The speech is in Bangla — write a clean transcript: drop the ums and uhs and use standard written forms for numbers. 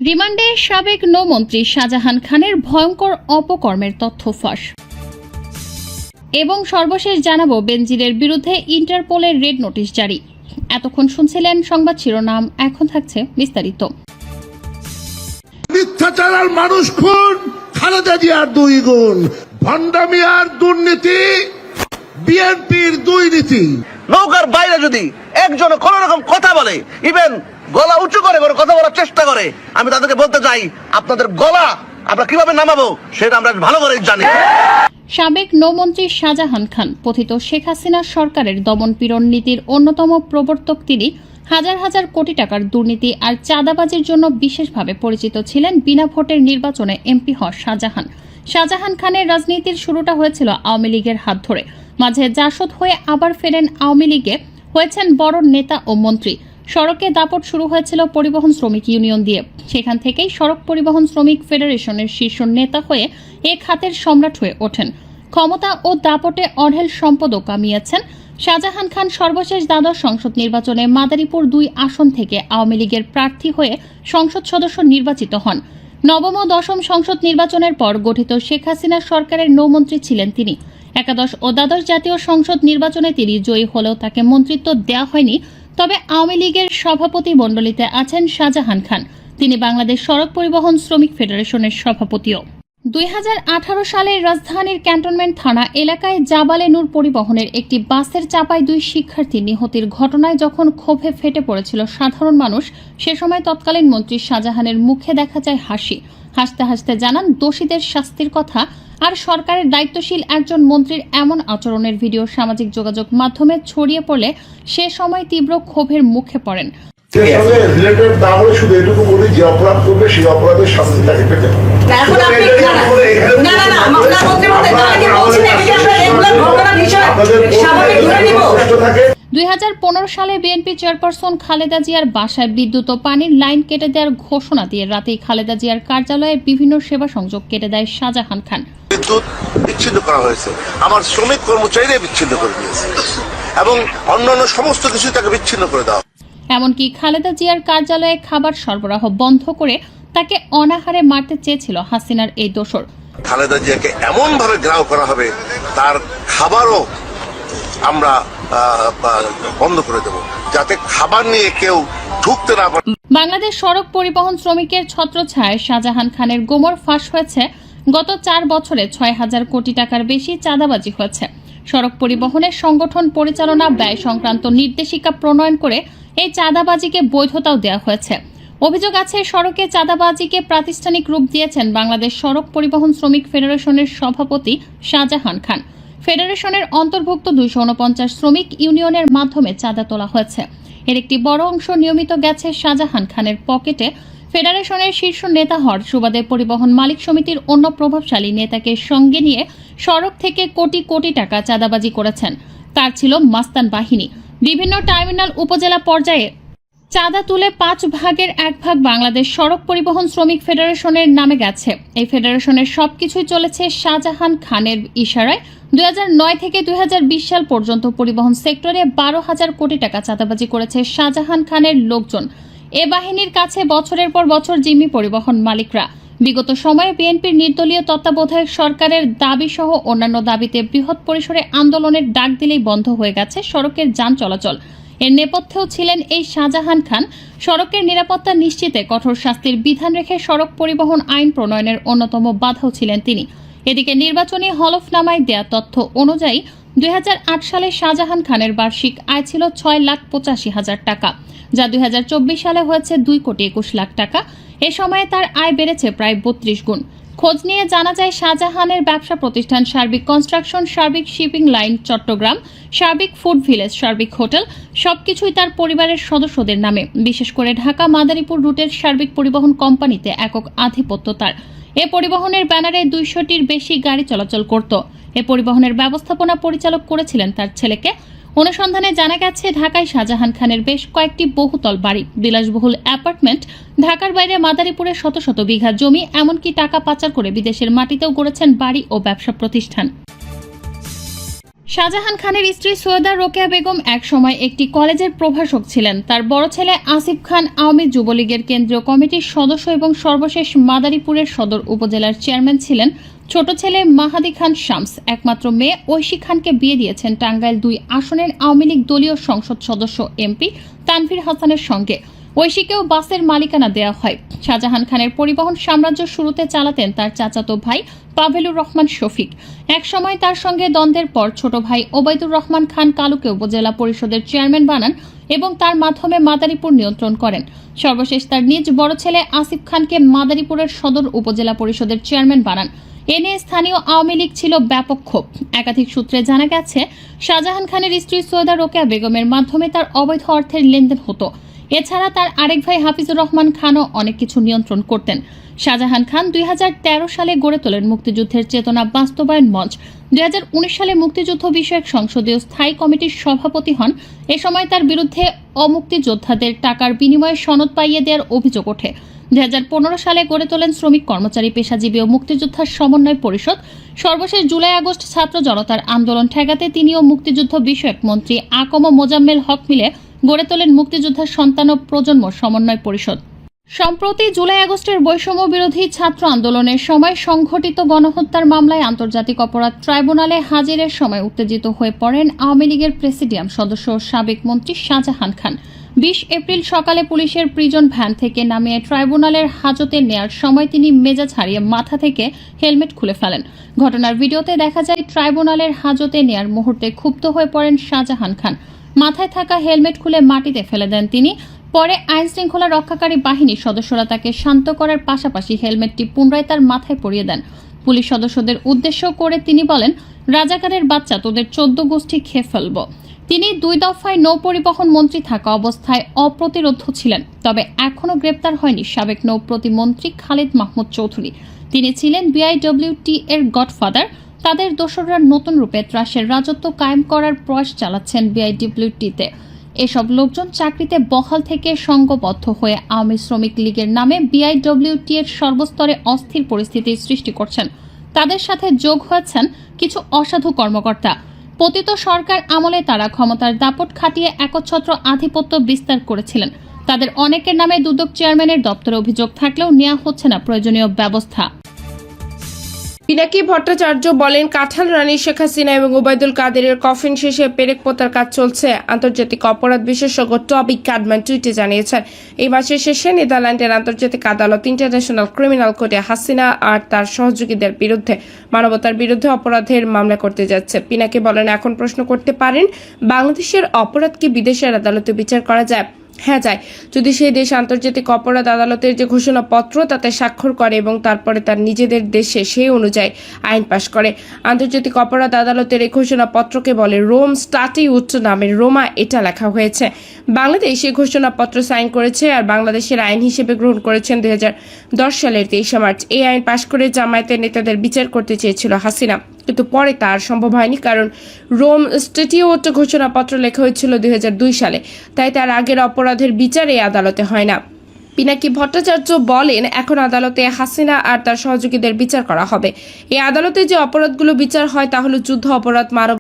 রিমান্ডে সাবেক নৌমন্ত্রী শাহজাহান খানের ভয়ঙ্কর অপকর্মের তথ্য ফাঁস। এবং সর্বশেষ জানাবো বেনজিরের বিরুদ্ধে ইন্টারপোলের রেড নোটিশ জারি। এতক্ষণ শুনছিলেন সংবাদ শিরোনাম, এখন থাকছে বিস্তারিত। মিথ্যাচার আর মানুষ খুন, খালেদা জিয়ার 2 গুণ, ভণ্ডামি আর দুর্নীতি বিএনপির 2 নীতি। নৌকার বাইরে যদি একজন কোন রকম কথা বলে, ইভেন গলা উঁচু করে কথা বলার চেষ্টা করে, আমি তাদেরকে বলতে চাই আপনাদের গলা আমরা কিভাবে নামাবো সেটা আমরা ভালো করে জানি। সাবেক নৌমন্ত্রী শাহজাহান খান কথিত শেখ হাসিনা সরকারের দমনপীড়ন নীতির অন্যতম প্রবর্তক। তিনি হাজার হাজার কোটি টাকার দুর্নীতি আর চাঁদাবাজির জন্য বিশেষভাবে পরিচিত ছিলেন। বিনা ভোটের নির্বাচনে এমপি হন শাহজাহান খানের রাজনীতির শুরুটা হয়েছিল আওয়ামী লীগের হাত ধরে। মাঝে জাসদ হয়ে আবার ফেরেন আওয়ামী লীগে, হয়েছেন বড় নেতা ও মন্ত্রী। সড়কে দাপট শুরু হয়েছিল পরিবহন শ্রমিক ইউনিয়ন দিয়ে। সেখান থেকেই সড়ক পরিবহন শ্রমিক ফেডারেশনের শীর্ষ নেতা হয়ে এ খাতের সম্রাট হয়ে ওঠেন। ক্ষমতা ও দাপটে অঢেল সম্পদও কামিয়েছেন শাহজাহান খান। সর্বশেষ দ্বাদশ সংসদ নির্বাচনে মাদারীপুর 2 আসন থেকে আওয়ামী লীগের প্রার্থী হয়ে সংসদ সদস্য নির্বাচিত হন। নবম ও দশম সংসদ নির্বাচনের পর গঠিত শেখ হাসিনা সরকারের নৌমন্ত্রী ছিলেন তিনি। একাদশ ও দ্বাদশ জাতীয় সংসদ নির্বাচনে তিনি জয়ী হলেও তাকে মন্ত্রিত্ব দেওয়া হয়নি। তবে আওয়ামী লীগের সভাপতি মণ্ডলীতে আছেন শাহজাহান খান। তিনি বাংলাদেশ সড়ক পরিবহন শ্রমিক ফেডারেশনের সভাপতিও। 2018 সালে রাজধানীর ক্যান্টনমেন্ট থানা এলাকায় জাবালে নূর পরিবহনের একটি বাসের চাপায় 2 শিক্ষার্থী নিহতের ঘটনায় যখন ক্ষোভে ফেটে পড়েছিল সাধারণ মানুষ, সে সময় তৎকালীন মন্ত্রী শাহজাহানের মুখে দেখা যায় হাসি। হাসতে হাসতে জানান দোষীদের শাস্তির কথা। আর সরকারের দায়িত্বশীল একজন মন্ত্রীর এমন আচরণের ভিডিও সামাজিক যোগাযোগ মাধ্যমে ছড়িয়ে পড়লে সে সময় তীব্র ক্ষোভের মুখে পড়েন। শুধু এটুকু বলি, যে অপরাধ করবে সেই অপরাধের শাস্তি তাকে পেতে হবে। 2015 সালে বিএনপি চেয়ারপারসন খালেদা জিয়ার বাসায় বিদ্যুৎ ও পানির লাইন কেটে দেওয়ার ঘোষণা দিয়ে রাতেই খালেদা জিয়ার কার্যালয়ে বিভিন্ন সেবা সংযোগ কেটে দেয় শাহজাহান খান। বিদ্যুৎ বিচ্ছিন্ন করা হয়েছে, আমার শ্রমিক কর্মচারীরা বিচ্ছিন্ন করে দিয়েছে এবং অন্যান্য সমস্ত কিছু তাকে বিচ্ছিন্ন করে দেওয়া। এমনকি খালেদা জিয়ার কার্যালয়ে খাবার সরবরাহ বন্ধ করে তাকে অনাহারে মারতে চেয়েছিল হাসিনার এই দোসর। খালেদা জিয়াকে এমন ভাবে ঘেরাও করা হবে, তার খাবারও আমরা বন্ধ করে দেব, যাতে খাবার নিয়ে কেউ ঢুকতে না পারে। বাংলাদেশ সড়ক পরিবহন শ্রমিকের ছত্রছায়ায় শাহজাহান খানের গোমর ফাঁস হয়েছে। গত 4 বছরে 6,000 কোটি টাকার বেশি চাঁদাবাজি হয়েছে। সড়ক পরিবহনের সংগঠন পরিচালনা ব্যয় সংক্রান্ত নির্দেশিকা প্রণয়ন করে এই চাঁদাবাজিকে বৈধতাও দেওয়া হয়েছে। অভিযোগ আছে সড়কে চাঁদাবাজিকে প্রাতিষ্ঠানিক রূপ দিয়েছেন বাংলাদেশ সড়ক পরিবহন শ্রমিক ফেডারেশনের সভাপতি শাহজাহান খান। ফেডারেশনের অন্তর্ভুক্ত 249 শ্রমিক ইউনিয়নের মাধ্যমে চাঁদা তোলা হয়েছে। এর একটি বড় অংশ নিয়মিত গেছে শাহজাহান খানের পকেটে। ফেডারেশনের শীর্ষ নেতা হওয়ার সুবাদে পরিবহন মালিক সমিতির অন্য প্রভাবশালী নেতাকে সঙ্গে নিয়ে সড়ক থেকে কোটি কোটি টাকা চাঁদাবাজি করেছেন। তার ছিল মাস্তান বাহিনী। বিভিন্ন টার্মিনাল উপজেলা পর্যায়ে চাঁদা তুলে 5 ভাগের 1 ভাগ বাংলাদেশ সড়ক পরিবহন শ্রমিক ফেডারেশনের নামে গেছে। এই ফেডারেশনের সবকিছুই চলেছে শাহজাহান খানের ইশারায়। 2009 থেকে 2020 সাল পর্যন্ত পরিবহন সেক্টরে 12,000 কোটি টাকা চাঁদাবাজি করেছে শাহজাহান খানের লোকজন। এ বাহিনীর কাছে বছরের পর বছর জিম্মি পরিবহন মালিকরা। বিগত সময়ে বিএনপির নির্দলীয় তত্ত্বাবধায়ক সরকারের দাবি সহ অন্যান্য দাবিতে বৃহৎ পরিসরে আন্দোলনের ডাক দিলেই বন্ধ হয়ে গেছে সড়কের যান চলাচল। এর নেপথ্যেও ছিলেন এই শাহজাহান খান। সড়কের নিরাপত্তা নিশ্চিতে কঠোর শাস্তির বিধান রেখে সড়ক পরিবহন আইন প্রণয়নের অন্যতম বাধাও ছিলেন তিনি। এদিকে নির্বাচনী হলফনামায় দেয়া তথ্য অনুযায়ী 2008 সালে শাহজাহান খানের বার্ষিক আয় ছিল 6,85,000 টাকা, যা 2024 সালে হয়েছে 2,21,00,000 টাকা। এ সময়ে তার আয় বেড়েছে প্রায় 32 গুণ। খোঁজ নিয়ে জানা যায় শাহজাহানের ব্যবসা প্রতিষ্ঠান সার্বিক কনস্ট্রাকশন, সার্বিক শিপিং লাইন চট্টগ্রাম, সার্বিক ফুড ভিলেজ, সার্বিক হোটেল সবকিছুই তার পরিবারের সদস্যদের নামে। বিশেষ করে ঢাকা মাদারীপুর রুটের সার্বিক পরিবহন কোম্পানিতে একক আধিপত্য তার। এ পরিবহনের ব্যানারে 200টির বেশি গাড়ি চলাচল করত। এ পরিবহনের ব্যবস্থাপনা পরিচালক করেছিলেন তার ছেলেকে। অনুসন্ধানে জানা গেছে ঢাকায় শাহজাহান খানের বেশ কয়েকটি বহুতল বাড়ি, বিলাসবহুল অ্যাপার্টমেন্ট, ঢাকার বাইরে মাদারীপুরে শত শত বিঘা জমি, এমনকি টাকা পাচার করে বিদেশের মাটিতেও গড়েছেন বাড়ি ও ব্যবসা প্রতিষ্ঠান। শাহজাহান খানের স্ত্রী সৈয়দা রোকেয়া বেগম একসময় একটি কলেজের প্রভাষক ছিলেন। তার বড় ছেলে আসিফ খান আওয়ামী যুবলীগের কেন্দ্রীয় কমিটির সদস্য এবং সর্বশেষ মাদারীপুরের সদর উপজেলার চেয়ারম্যান ছিলেন। ছোট ছেলে মাহাদি খান শামস একমাত্র মেয়ে ঐশী খানকে বিয়ে দিয়েছেন টাঙ্গাইল 2 আসনের আওয়ামী লীগ দলীয় সংসদ সদস্য এমপি তানভীর হাসানের সঙ্গে। ঐশীকেও বাসের মালিকানা দেওয়া হয়। শাহজাহান খানের পরিবহন সাম্রাজ্য শুরুতে চালাতেন তার চাচাতো ভাই পাভেলুর রহমান শফিক। একসময় তার সঙ্গে দ্বন্দ্বের পর ছোট ভাই ওবায়দুর রহমান খান কালুকে উপজেলা পরিষদের চেয়ারম্যান বানান এবং তার মাধ্যমে মাদারীপুর নিয়ন্ত্রণ করেন। সর্বশেষ তার নিজ বড় ছেলে আসিফ খানকে মাদারীপুরের সদর উপজেলা পরিষদের চেয়ারম্যান বানান। এ নিয়ে স্থানীয় আওয়ামী লীগ ছিল ব্যাপক ক্ষোভ। একাধিক সূত্রে জানা গেছে, শাহজাহান খানের স্ত্রী সৈয়দা রোকেয়া বেগমের মাধ্যমে তার অবৈধ অর্থের লেনদেন হতো। এছাড়া তার আরেক ভাই হাফিজুর রহমান খানও অনেক কিছু নিয়ন্ত্রণ করতেন। শাহজাহান খান 2013 সালে গড়ে তোলেন মুক্তিযুদ্ধের চেতনা বাস্তবায়ন মঞ্চ। 2019 সালে মুক্তিযুদ্ধ বিষয়ক সংসদীয় স্থায়ী কমিটির সভাপতি হন। এ সময় তার বিরুদ্ধে অমুক্তিযোদ্ধাদের টাকার বিনিময়ে সনদ পাইয়ে দেওয়ার অভিযোগ ওঠে। 2015 সালে গড়ে তোলেন শ্রমিক কর্মচারী পেশাজীবী ও মুক্তিযোদ্ধার সমন্বয় পরিষদ। সর্বশেষ জুলাই আগস্ট ছাত্র জনতার আন্দোলন ঠেকাতে তিনিও মুক্তিযুদ্ধ বিষয়ক মন্ত্রী আকম মোজাম্মেল হক মিলে গড়ে তোলেন মুক্তিযোদ্ধার সন্তান ও প্রজন্ম সমন্বয় পরিষদ। সম্প্রতি জুলাই আগস্টের বৈষম্য বিরোধী ছাত্র আন্দোলনের সময় সংঘটিত গণহত্যার মামলায় আন্তর্জাতিক অপরাধ ট্রাইব্যুনালে হাজিরের সময় উত্তেজিত হয়ে পড়েন আওয়ামী লীগের প্রেসিডিয়াম সদস্য ও সাবেক মন্ত্রী শাহজাহান খান। 20 এপ্রিল সকালে পুলিশের প্রিজন ভ্যান থেকে নামিয়ে ট্রাইব্যুনালের হাজতে নেয়ার সময় তিনি মেজাজ হারিয়ে মাথা থেকে হেলমেট খুলে ফেলেন। ঘটনার ভিডিওতে দেখা যায় ট্রাইব্যুনালের হাজতে নেয়ার মুহূর্তে ক্ষুব্ধ হয়ে পড়েন শাহজাহান খান। মাথায় থাকা হেলমেট খুলে মাটিতে ফেলে দেন তিনি। পরে আইন শৃঙ্খলা রক্ষাকারী বাহিনীর সদস্যরা তাকে শান্ত করার পাশাপাশি হেলমেটটি পুনরায় তার মাথায় পরিয়ে দেন। পুলিশ সদস্যদের উদ্দেশ্য করে তিনি বলেন, রাজাকারের বাচ্চা, তোদের 14 গোষ্ঠী খেয়ে ফেলব। তিনি 2 দফায় নৌ পরিবহন মন্ত্রী থাকা অবস্থায় অপ্রতিরোধ ছিলেন। তবে এখনও গ্রেপ্তার হয়নি সাবেক নৌ প্রতিমন্ত্রী খালিদ মাহমুদ চৌধুরী। তিনি ছিলেন বিআইডব্লিউটি এর গডফাদার। তাদের দোসররা নতুন রূপে ত্রাসের রাজত্ব কায়েম করার প্রয়াস চালাচ্ছেন বিআইডব্লিউটিতে। এসব লোকজন চাকরিতে বহাল থেকে সংঘবদ্ধ হয়ে আওয়ামী শ্রমিক লীগের নামে বিআইডব্লিউটি এর সর্বস্তরে অস্থির পরিস্থিতির সৃষ্টি করছেন। তাদের সাথে যোগ হয়েছেন কিছু অসাধু কর্মকর্তা। পতিত সরকার আমলে তারা ক্ষমতার দাপট খাটিয়ে একচ্ছত্র আধিপত্য বিস্তার করেছিলেন। তাদের অনেকের নামে দুদক চেয়ারম্যানের দপ্তরে অভিযোগ থাকলেও নেওয়া হচ্ছে না প্রয়োজনীয় ব্যবস্থা। পিনাকি ভট্টাচার্য বলেন, কাঁঠাল রানী শেখ হাসিনা এবং ওবায়দুল কাদেরের কফিন শেষে পেরেক পোতার কাজ চলছে। আন্তর্জাতিক অপরাধ বিশেষজ্ঞ টবি ক্যাডম্যান টুইটে জানিয়েছেন, এই মাসের শেষে নেদারল্যান্ডের আন্তর্জাতিক আদালত ইন্টারন্যাশনাল ক্রিমিনাল কোর্টে হাসিনা আর তার সহযোগীদের বিরুদ্ধে মানবতার বিরুদ্ধে অপরাধের মামলা করতে যাচ্ছে। পিনাকি বলেন, এখন প্রশ্ন করতে পারেন, বাংলাদেশের অপরাধ কি বিদেশের আদালতে বিচার করা যায়? হ্যাঁ যায়, যদি সেই দেশ আন্তর্জাতিক অপরাধ আদালতের যে ঘোষণাপত্র তাতে স্বাক্ষর করে এবং তারপরে তার নিজেদের দেশে সেই অনুযায়ী আইন পাশ করে। আন্তর্জাতিক অপরাধ আদালতের এই ঘোষণাপত্রকে বলে রোম স্ট্যাটিউট নামের রোমা এটা লেখা হয়েছে। বাংলাদেশ এই ঘোষণাপত্র সাইন করেছে আর বাংলাদেশের আইন হিসেবে গ্রহণ করেছেন 2010 সালের 23 মার্চ। এই আইন পাশ করে জামায়াতের নেতাদের বিচার করতে চেয়েছিল হাসিনা, কিন্তু পরে তার সম্ভব হয়নি, কারণ রোম স্ট্যাটিউট ঘোষণাপত্র লেখা হয়েছিল 2002 সালে। তাই তার আগের অপরাধের বিচার এই আদালতে হয় না। পিনাকি ভট্টাচার্য বলেন, এখন আদালতে হাসিনা আর তার সহযোগীদের বিচার করা হবে। এই আদালতে যে অপরাধগুলো বিচার হয় তা হলো যুদ্ধ অপরাধ, মানব